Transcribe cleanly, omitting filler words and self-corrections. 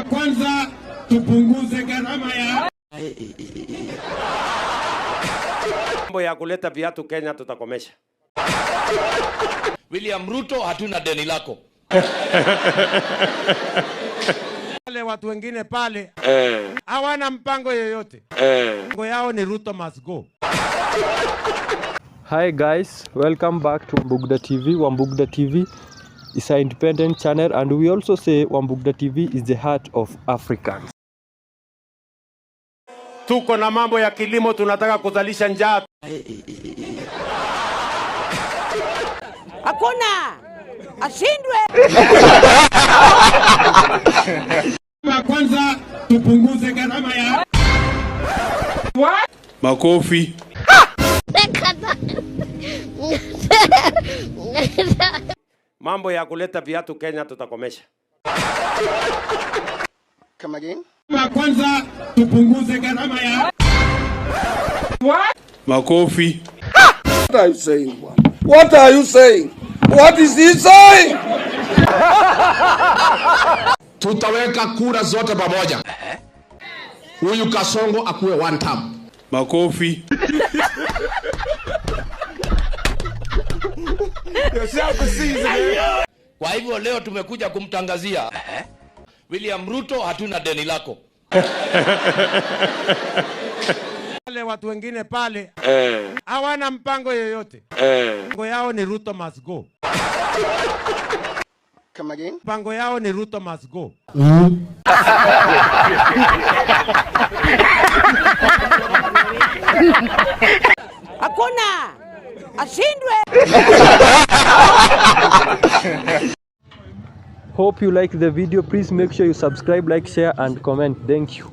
Kwanza tupunguze gharama ya mambo ya kuleta viatu Kenya, tutakomesha. William Ruto, hatuna deni lako. Wale watu wengine pale hawana mpango yoyote. Mpango yao ni Ruto must go. Hi guys, welcome back to Wambugda TV. Wambugda TV is an independent channel and we also say Wambugda TV is the heart of Africans. Tuko na mambo ya kilimo, tunataka kuzalisha njaa. Hakuna ashindwe. Kwanza tupunguze gharama ya makofi. Mambo ya kuleta viatu Kenya, tutakomesha. Come again? Kwanza tupunguze gharama ya makofi. What are you saying? What are you saying? What is he saying? Tutaweka kura zote pamoja. Huyu Kasongo akuwe one term. Makofi. Kwa hivyo leo tumekuja kumtangazia William Ruto, hatuna deni lako. Wale watu wengine pale hawana mpango yoyote. Mpango yao ni Ruto must go. Come again? Mpango yao ni Ruto must go. Hakuna ashindwe. Hope you like the video. Please make sure you subscribe, like, share and comment. Thank you.